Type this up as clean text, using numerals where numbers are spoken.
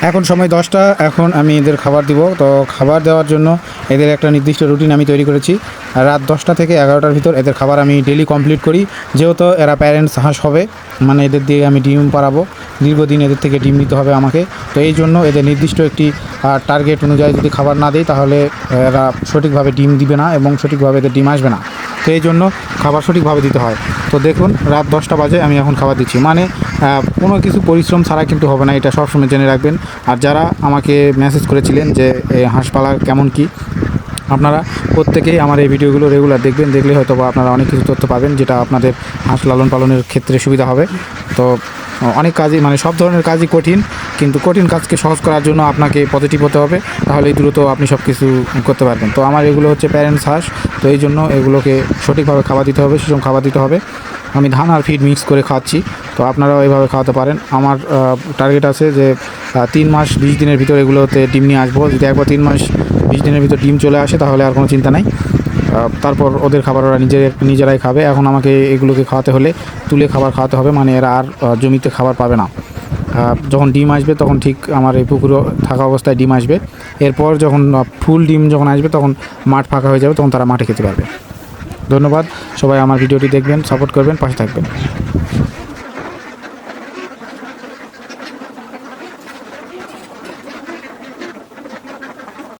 এখন সময় 10টা। এখন আমি এদের খাবার দিব। তো খাবার দেওয়ার জন্য এদের একটা নির্দিষ্ট রুটিন আমি তৈরি করেছি। রাত 10টা থেকে 11টার ভিতর এদের খাবার আমি ডেলি কমপ্লিট করি। যেহেতু এরা প্যারেন্টস হাঁস হবে, মানে এদের দিয়ে আমি ডিম পাড়াবো, দীর্ঘদিন এদের থেকে ডিম নিতে হবে আমাকে। তো এই জন্য এদের নির্দিষ্ট একটি টার্গেট অনুযায়ী যদি খাবার না দিই তাহলে এরা সঠিকভাবে ডিম দিবে না এবং সঠিকভাবে এদের ডিম আসবে না। তো এই জন্য খাবার সঠিকভাবে দিতে হয়। তো দেখুন রাত 10টা বাজে আমি এখন খাবার দিচ্ছি, মানে কোনো কিছু পরিশ্রম ছাড়া কিন্তু হবে না, এটা সবসময় জেনে রাখবেন। আর যারা আমাকে মেসেজ করেছিলেন যে এই হাঁস পালা কেমন কি, আপনারা প্রত্যেকেই আমার এই ভিডিওগুলো রেগুলার দেখবেন। দেখলে হয়তো বা আপনারা অনেক কিছু তথ্য পাবেন যেটা আপনাদের হাঁস লালন পালনের ক্ষেত্রে সুবিধা হবে। তো অনেক কাজই, মানে সব ধরনের কাজই কঠিন, কিন্তু কঠিন কাজকে সহজ করার জন্য আপনাকে পজিটিভ হতে হবে, তাহলেই দ্রুত আপনি সব কিছু করতে পারবেন। তো আমার এগুলো হচ্ছে প্যারেন্টস হাঁস, তো এই জন্য এগুলোকে সঠিকভাবে খাবার দিতে হবে, সুষম খাবার দিতে হবে। আমি ধান আর ফিড মিক্স করে খাওয়াচ্ছি, তো আপনারাও এইভাবে খাওয়াতে পারেন। আমার টার্গেট আছে যে 3 মাস 20 দিনের ভিতর এগুলোতে ডিম নিয়ে আসবো। যদি একবার 3 মাস 20 দিনের ভিতর ডিম চলে আসে তাহলে আর কোনো চিন্তা নাই। তারপর ওদের খাবার ওরা নিজেরাই খাবে। এখন আমাকে এগুলোকে খাওয়াতে হলে তুলে খাবার খাওয়াতে হবে, মানে এরা আর জমিতে খাবার পাবে না। যখন ডিম আসবে তখন ঠিক আমার এই পুকুরে থাকা অবস্থায় ডিম আসবে। এরপর যখন ফুল ডিম যখন আসবে তখন মাঠ ফাঁকা হয়ে যাবে, তখন তারা মাঠে খেতে পারবে। ধন্যবাদ সবাই, আমার ভিডিওটি দেখবেন, সাপোর্ট করবেন, পাশে থাকবেন।